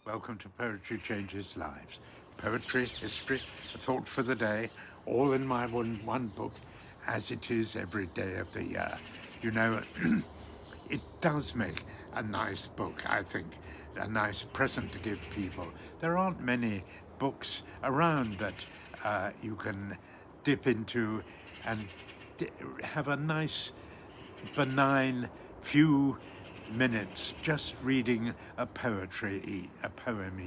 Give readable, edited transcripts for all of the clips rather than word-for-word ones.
Welcome to Poetry Changes Lives. Poetry, history, a thought for the day, all in my one book, as it is every day of the year. You know, it does make a nice book, I think, a nice present to give people. There aren't many books around that you can dip into and have a nice, benign few minutes just reading a poem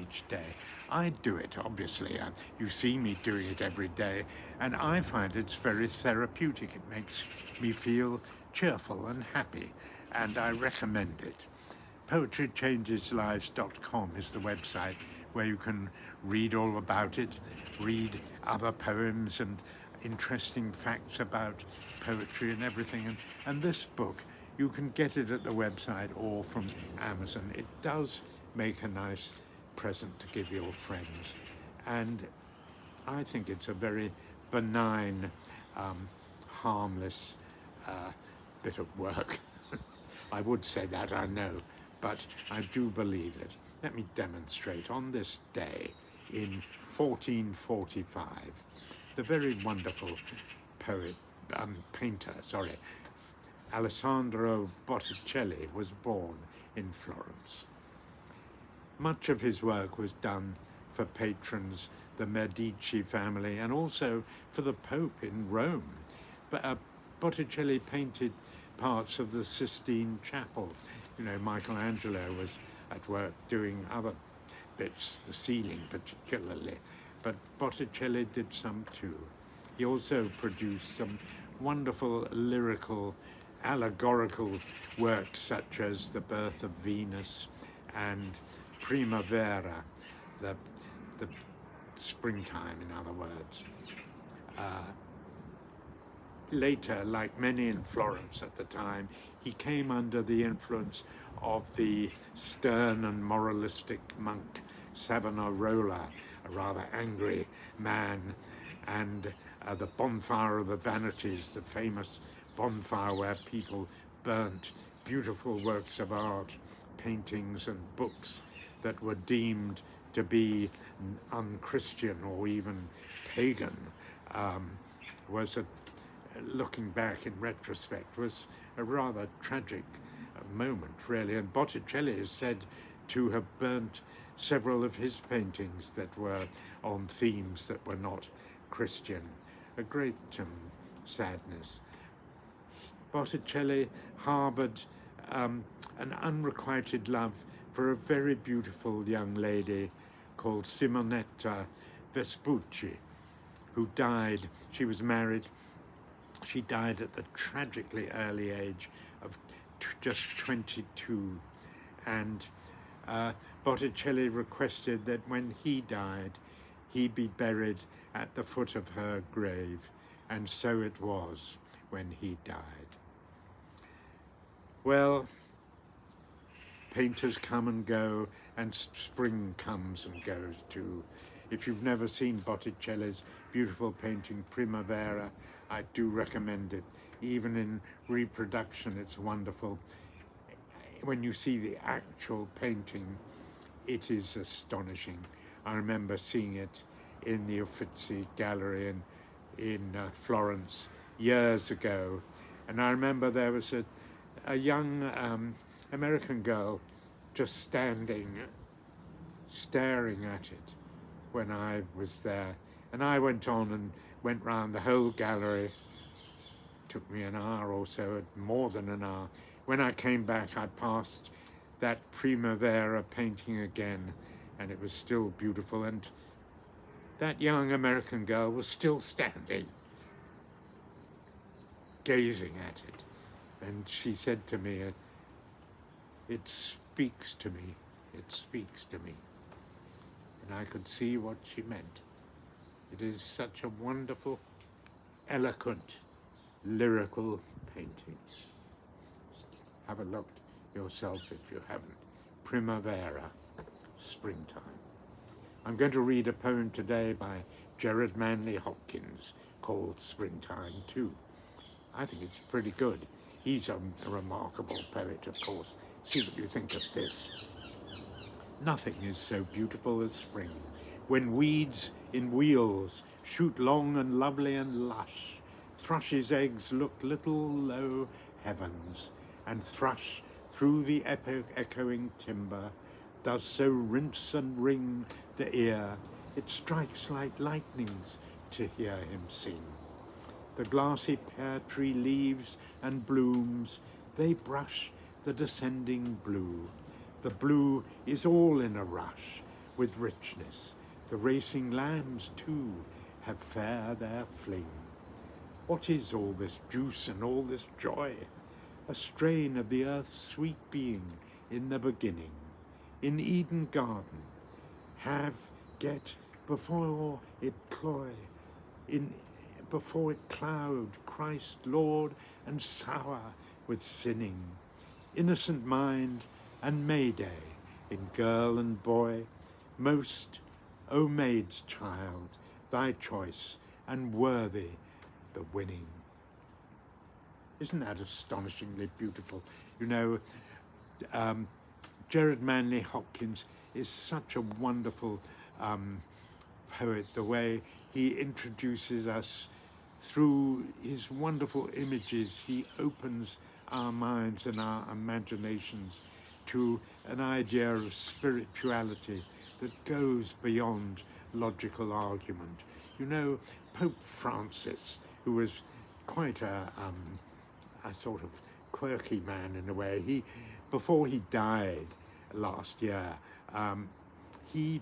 each day. I do it, obviously. You see me doing it every day, and I find it's very therapeutic. It makes me feel cheerful and happy, and I recommend it. PoetryChangesLives.com is the website where you can read all about it, read other poems and interesting facts about poetry and everything. And this book, you can get it at the website or from Amazon. It does make a nice present to give your friends. And I think it's a very benign, harmless bit of work. I would say that, I know, but I do believe it. Let me demonstrate. On this day in 1445, the very wonderful painter, Sandro Botticelli was born in Florence. Much of his work was done for patrons, the Medici family, and also for the Pope in Rome. But Botticelli painted parts of the Sistine Chapel. You know, Michelangelo was at work doing other bits, the ceiling particularly, but Botticelli did some too. He also produced some wonderful lyrical, allegorical works such as The Birth of Venus and Primavera, the springtime, in other words. Later, like many in Florence at the time, he came under the influence of the stern and moralistic monk Savonarola, a rather angry man, and the Bonfire of the Vanities, the famous bonfire where people burnt beautiful works of art, paintings and books that were deemed to be unchristian or even pagan, looking back in retrospect, was a rather tragic moment, really. And Botticelli is said to have burnt several of his paintings that were on themes that were not Christian. A great sadness. Botticelli harboured an unrequited love for a very beautiful young lady called Simonetta Vespucci, who died. She was married. She died at the tragically early age of just 22. And Botticelli requested that when he died, he be buried at the foot of her grave. And so it was when he died. Well, painters come and go, and spring comes and goes too. If you've never seen Botticelli's beautiful painting Primavera, I do recommend it. Even in reproduction, it's wonderful. When you see the actual painting, it is astonishing. I remember seeing it in the Uffizi Gallery in Florence years ago. And I remember there was a young American girl just standing, staring at it when I was there. And I went on and went round the whole gallery. Took me an hour or so, more than an hour. When I came back, I passed that Primavera painting again, and it was still beautiful. And that young American girl was still standing, gazing at it. And she said to me, "It speaks to me, it speaks to me." And I could see what she meant. It is such a wonderful, eloquent, lyrical painting. Have a look yourself if you haven't. Primavera, springtime. I'm going to read a poem today by Gerard Manley Hopkins called Springtime too. I think it's pretty good. He's a remarkable poet, of course. See what you think of this. Nothing is so beautiful as spring, when weeds in wheels shoot long and lovely and lush. Thrush's eggs look little low heavens, and thrush through the echoing timber does so rinse and ring the ear, it strikes like lightnings to hear him sing. The glassy pear tree leaves and blooms, they brush the descending blue. The blue is all in a rush with richness. The racing lambs too have fair their fling. What is all this juice and all this joy? A strain of the earth's sweet being in the beginning. In Eden garden, get before it cloy, before it cloud, Christ Lord and sour with sinning. Innocent mind and May Day, in girl and boy, most, O maid's child, thy choice, and worthy the winning. Isn't that astonishingly beautiful? You know, Gerard Manley Hopkins is such a wonderful poet, the way he introduces us through his wonderful images. He opens our minds and our imaginations to an idea of spirituality that goes beyond logical argument. You know, Pope Francis, who was quite a sort of quirky man in a way, before he died last year, he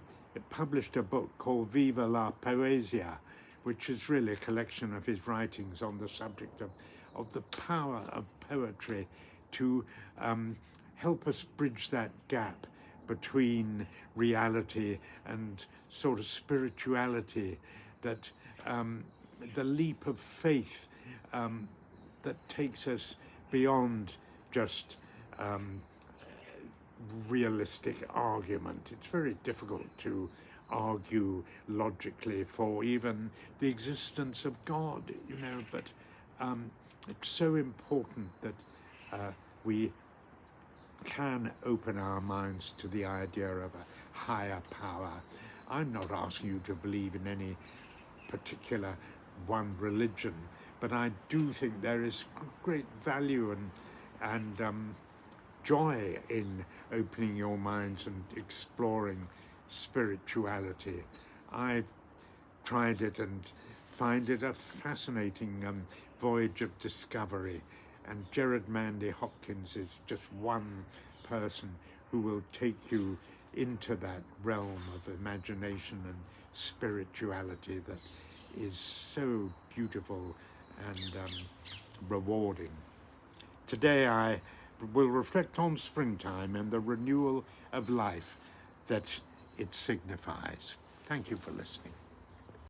published a book called Viva la Poesia, which is really a collection of his writings on the subject of the power of poetry to help us bridge that gap between reality and sort of spirituality, that the leap of faith that takes us beyond just realistic argument. It's very difficult to argue logically for even the existence of God, you know, but it's so important that we can open our minds to the idea of a higher power. I'm not asking you to believe in any particular one religion, but I do think there is great value and joy in opening your minds and exploring spirituality. I've tried it and find it a fascinating voyage of discovery, and Gerard Manley Hopkins is just one person who will take you into that realm of imagination and spirituality that is so beautiful and rewarding. Today I will reflect on springtime and the renewal of life that it signifies. Thank you for listening.